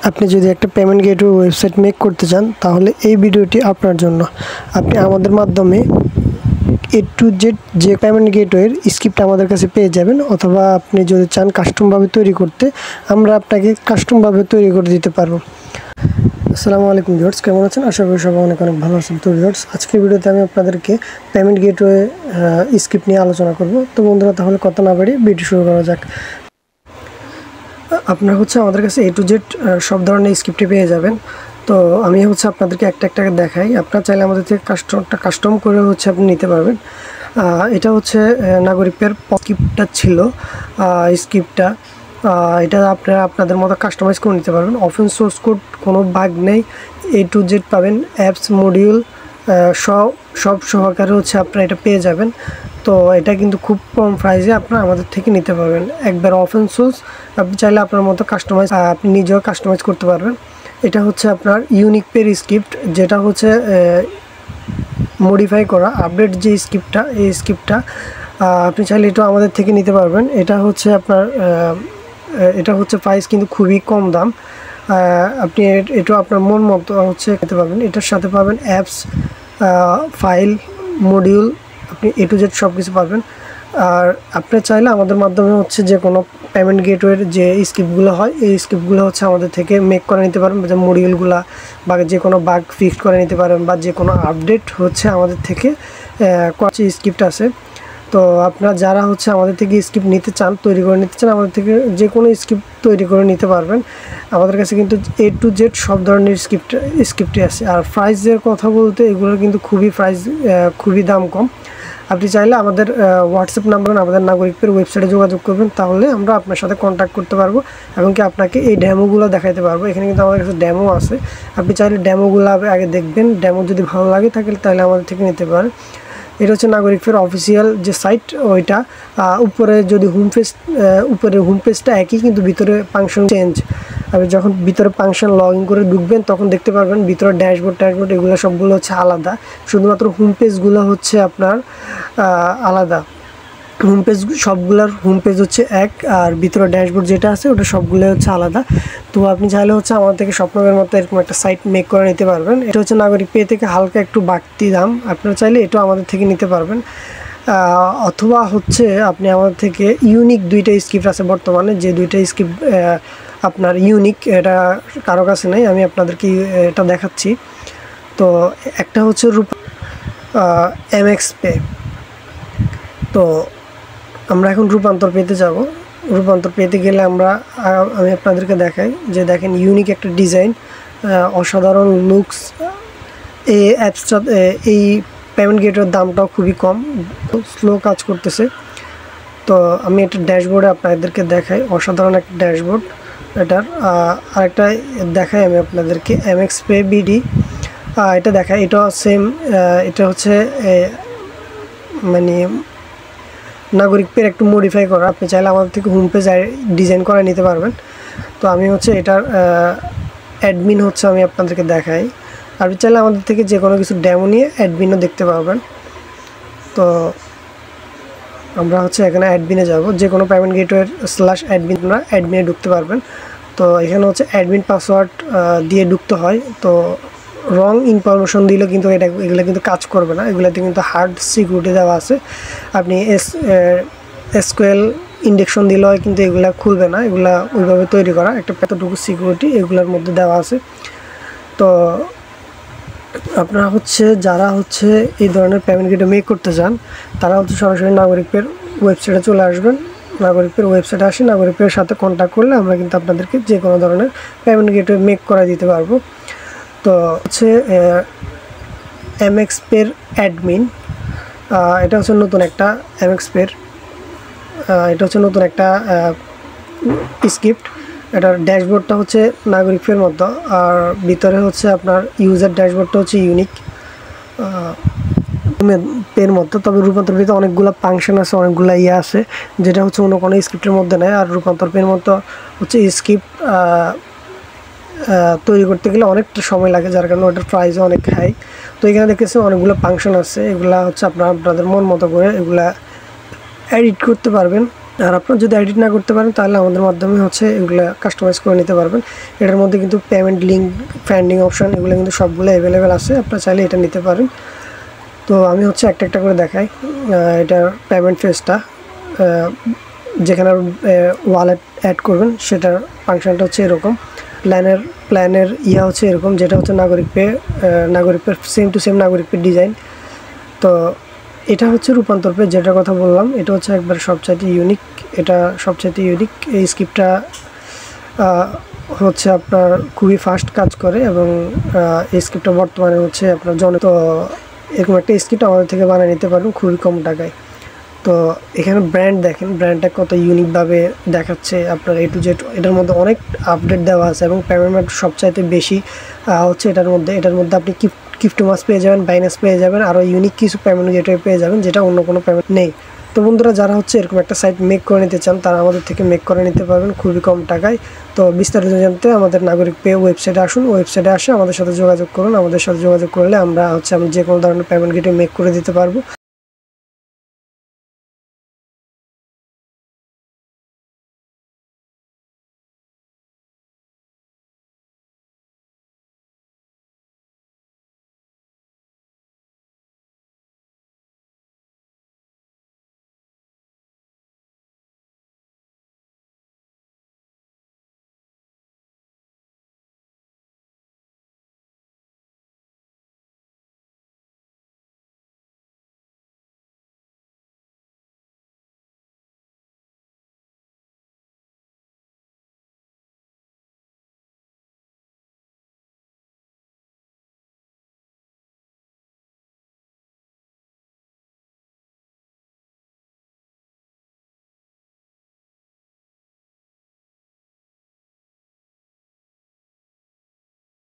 আপনি যদি একটা পেমেন্ট গেটওয়ে ওয়েবসাইট মেক করতে চান তাহলে এই ভিডিওটি আপনার জন্য। আপনি আমাদের মাধ্যমে A to Z যে পেমেন্ট গেটওয়ের স্ক্রিপ্ট আমাদের কাছে পেয়ে যাবেন, অথবা আপনি যদি চান কাস্টমভাবে তৈরি করতে, আমরা আপনাকে কাস্টমভাবে তৈরি করে দিতে পারবো। আসসালামু আলাইকুম ভিউয়ার্স, কেমন আছেন? আশা করি সবাই অনেক ভালো আছেন। তো ভিউয়ার্স, আজকের ভিডিওতে আমি আপনাদেরকে পেমেন্ট গেটওয়ে স্ক্রিপ্ট নিয়ে আলোচনা করব। তো বন্ধুরা, তাহলে কথা না বাড়িয়ে ভিডিও শুরু করা যাক। আপনারা আমাদের কাছে A to Z সব ধরনের স্ক্রিপ্টই পেয়ে যাবেন। তো আমি আপনাদেরকে একটা একটা দেখাই। আপনারা চাইলে আমাদের থেকে কাস্টম করে আপনি নিতে পারবেন। এটা নাগরিকের স্ক্রিপ্টটা ছিল স্ক্রিপ্টটা এটা আপনারা আপনাদের মতো কাস্টমাইজ করে নিতে পারবেন। ওপেন সোর্স কোড, কোনো বাগ নেই, A to Z পাবেন, অ্যাপস মডিউল সব সহকারে আপনারা এটা পেয়ে যাবেন। তো এটা কিন্তু খুব কম প্রাইসে আপনারা আমাদের থেকে নিতে পারবেন। একবার ওপেন সোর্স, আপনি চাইলে আপনার মতো কাস্টমাইজ আপনি নিজেও কাস্টমাইজ করতে পারবেন। এটা আপনার ইউনিক পের স্ক্রিপ্ট, যেটা মডিফাই করা আপডেট যে স্ক্রিপ্টটা, এই স্ক্রিপ্টটা আপনি চাইলে এটাও আমাদের থেকে নিতে পারবেন। এটা আপনার এটা প্রাইস কিন্তু খুবই কম দাম। আপনি এটা আপনার মন মতো নিতে পারবেন। এটার সাথে পাবেন অ্যাপস, ফাইল, মডিউল, আপনি A to Z সব কিছু পাবেন। আর আপনি চাইলে আমাদের মাধ্যমে যে কোনো পেমেন্ট গেটওয়ের যে স্ক্রিপ্টগুলো হয়, এই স্ক্রিপ্টগুলো আমাদের থেকে মেক করে নিতে পারেন, যে মডিউলগুলো বা যে কোনো বাগ ফিক্স করে নিতে পারেন, বা যে কোনো আপডেট আমাদের থেকে স্ক্রিপ্ট আছে। তো আপনারা যারা আমাদের থেকে স্ক্রিপ্ট নিতে চান, তৈরি করে নিতে চান, আমাদের থেকে যে কোনো স্ক্রিপ্ট তৈরি করে নিতে পারবেন। আমাদের কাছে কিন্তু A to Z সব ধরনের স্ক্রিপ্টই আছে। আর প্রাইসের কথা বলতে, এগুলোর কিন্তু খুবই দাম কম। আপনি চাইলে আমাদের হোয়াটসঅ্যাপ নাম্বার, আমাদের নাগরিকের ওয়েবসাইটে যোগাযোগ করবেন, তাহলে আমরা আপনার সাথে কন্ট্যাক্ট করতে পারবো এবং কি আপনাকে এই ডেমোগুলো দেখাইতে পারবো। এখানে কিন্তু আমাদের কাছে ডেমো আছে। আপনি চাইলে ডেমোগুলো আগে দেখবেন, ডেমো যদি ভালো লাগে তাহলে আমাদের থেকে নিতে পারেন। এটা নাগরিকের অফিসিয়াল যে সাইট, ওইটা উপরে যদি উপরে হোম পেজটা একই, কিন্তু ভিতরে ফাংশন চেঞ্জ। আপনি যখন ভিতরে ফাংশন লগ ইন করে ঢুকবেন, তখন দেখতে পারবেন ভিতরে ড্যাশবোর্ড এগুলো সবগুলো আলাদা। শুধুমাত্র হোম পেজগুলো আপনার আলাদা। হোম পেজ সবগুলোর হোম পেজ এক, আর ভিতরে ড্যাশবোর্ড যেটা আছে ওটা সবগুলো আলাদা। তো আপনি চাইলে আমাদের থেকে স্বপ্নের মতো এরকম একটা সাইট মেক করে নিতে পারবেন। এটা নাগরিক পে থেকে হালকা একটু বাড়তি দাম, আপনারা চাইলে এটাও আমাদের থেকে নিতে পারবেন। অথবা আপনি আমাদের থেকে ইউনিক দুইটা স্ক্রিপ্ট আছে বর্তমানে, যে দুইটা স্ক্রিপ্ট আপনার ইউনিক, এটা কারো কাছে নেই। আমি আপনাদেরকে এটা দেখাচ্ছি। তো একটা MX পে। তো আমরা এখন রূপান্তর পেতে যাব। রূপান্তর পেতে গেলে আমি আপনাদেরকে দেখাই, যে দেখেন ইউনিক একটা ডিজাইন, অসাধারণ লুকস। এই অ্যাপসটা, এই পেমেন্ট গেটওয়ের দামটাও খুবই কম, স্লো কাজ করতেছে। তো আমি একটা ড্যাশবোর্ডে আপনাদেরকে দেখাই, অসাধারণ একটা ড্যাশবোর্ড এটার। আরেকটা দেখাই আমি আপনাদেরকে, MX পে BD, এটা দেখাই। এটা সেম, এটা মানে নাগরিক পের একটু মডিফাই করা। আপনি চাইলে আমাদের থেকে হোম পেজ ডিজাইন করে নিতে পারবেন। তো আমি এটার অ্যাডমিন আমি আপনাদেরকে দেখাই। আপনি চাইলে আমাদের থেকে যে কোনো কিছু ডেমো নিয়ে অ্যাডমিনও দেখতে পারবেন। তো আমরা এখানে অ্যাডমিনে যাব, যে কোনো পেমেন্ট গেটওয়ের /অ্যাডমিন, আপনারা অ্যাডমিনে ঢুকতে পারবেন। তো এখানে অ্যাডমিন পাসওয়ার্ড দিয়ে ঢুকতে হয়। তো রং ইনফরমেশন দিলে কিন্তু এগুলো কিন্তু কাজ করবে না। এগুলোতে কিন্তু হার্ড সিকিউরিটি দেওয়া আছে। আপনি SQL ইন্ডেকশন দিলেও কিন্তু এগুলা খুলবে না। এগুলা ওইভাবে তৈরি করা, একটা এতটুকু সিকিউরিটি এগুলোর মধ্যে দেওয়া আছে। তো আপনারা যারা এই ধরনের পেমেন্ট গেটওয়ে মেক করতে চান, তারা সরাসরি নাগরিকের ওয়েবসাইটে চলে আসবেন। নাগরিকের ওয়েবসাইটে আসি, নাগরিকের সাথে কন্ট্যাক্ট করলে আমরা কিন্তু আপনাদেরকে যে কোনো ধরনের পেমেন্ট গেটওয়ে মেক করে দিতে পারবো। তো MX পের অ্যাডমিন, এটা নতুন একটা MX পের, এটা নতুন একটা স্ক্রিপ্ট। এটার ড্যাশবোর্ডটা নাগরিক পের মতো, আর ভিতরে আপনার ইউজার ড্যাশবোর্ডটা ইউনিক পের মতো। তবে রূপান্তর পেতে অনেকগুলো ফাংশন আছে, অনেকগুলো আছে, যেটা অন্য কোনো স্ক্রিপ্টের মধ্যে নেই। আর রূপান্তর পের মতো স্ক্রিপ্ট তৈরি করতে গেলে অনেকটা সময় লাগে, যার কারণে ওটার প্রাইসও অনেক হাই। তো এখানে দেখতেছেন অনেকগুলো ফাংশন আছে, এগুলা আপনাদের মন মতো করে এগুলা এডিট করতে পারবেন। আর আপনার যদি এডিট না করতে পারেন তাহলে আমাদের মাধ্যমে হচ্ছে এগুলো কাস্টমাইজ করে নিতে পারবেন। এটার মধ্যে কিন্তু পেমেন্ট লিঙ্ক, ফান্ডিং অপশান এগুলো কিন্তু সবগুলো অ্যাভেলেবেল আছে, আপনারা চাইলে এটা নিতে পারেন। তো আমি হচ্ছে একটা একটা করে দেখাই। এটার পেমেন্ট ফেসটা যেখানে ওয়ালেট অ্যাড করবেন সেটার ফাংশনটা হচ্ছে এরকম। প্ল্যানের হচ্ছে এরকম, যেটা হচ্ছে নাগরিক পে সেম টু সেম নাগরিক পে ডিজাইন। তো এটা হচ্ছে রূপান্তর পে, যেটার কথা বললাম, এটা হচ্ছে একবার সবচাইতে ইউনিক। এটা সবচাইতে ইউনিক। এই স্ক্রিপ্টটা হচ্ছে আপনার খুবই ফাস্ট কাজ করে এবং এই স্ক্রিপ্টটা বর্তমানে হচ্ছে আপনার তো এরকম একটা স্ক্রিপ্ট আমাদের থেকে বানিয়ে নিতে পারবেন খুবই কম টাকায়। তো এখানে ব্র্যান্ড দেখেন, ব্র্যান্ডটা কত ইউনিকভাবে দেখাচ্ছে আপনার A to Z। এটার মধ্যে অনেক আপডেট দেওয়া আছে এবং পেমেন্ট সবচাইতে বেশি হচ্ছে এটার মধ্যে আপনি কিফটোমাস পেয়ে যাবেন, বাইন্যান্স পেয়ে যাবেন, আরও ইউনিক কিছু পেমেন্ট গেটওয়ে পেয়ে যাবেন যেটা অন্য কোনো পেমেন্ট নেই। তো বন্ধুরা, যারা হচ্ছে এরকম একটা সাইট মেক করে নিতে চান তারা আমাদের থেকে মেক করে নিতে পারবেন খুবই কম টাকায়। তো বিস্তারিত জানতে আমাদের নাগরিক পে ওয়েবসাইটে আসুন, ওয়েবসাইটে আসে আমাদের সাথে যোগাযোগ করুন। আমাদের সাথে যোগাযোগ করলে আমরা যে কোনো ধরনের পেমেন্ট গেটওয়ে মেক করে দিতে পারবো।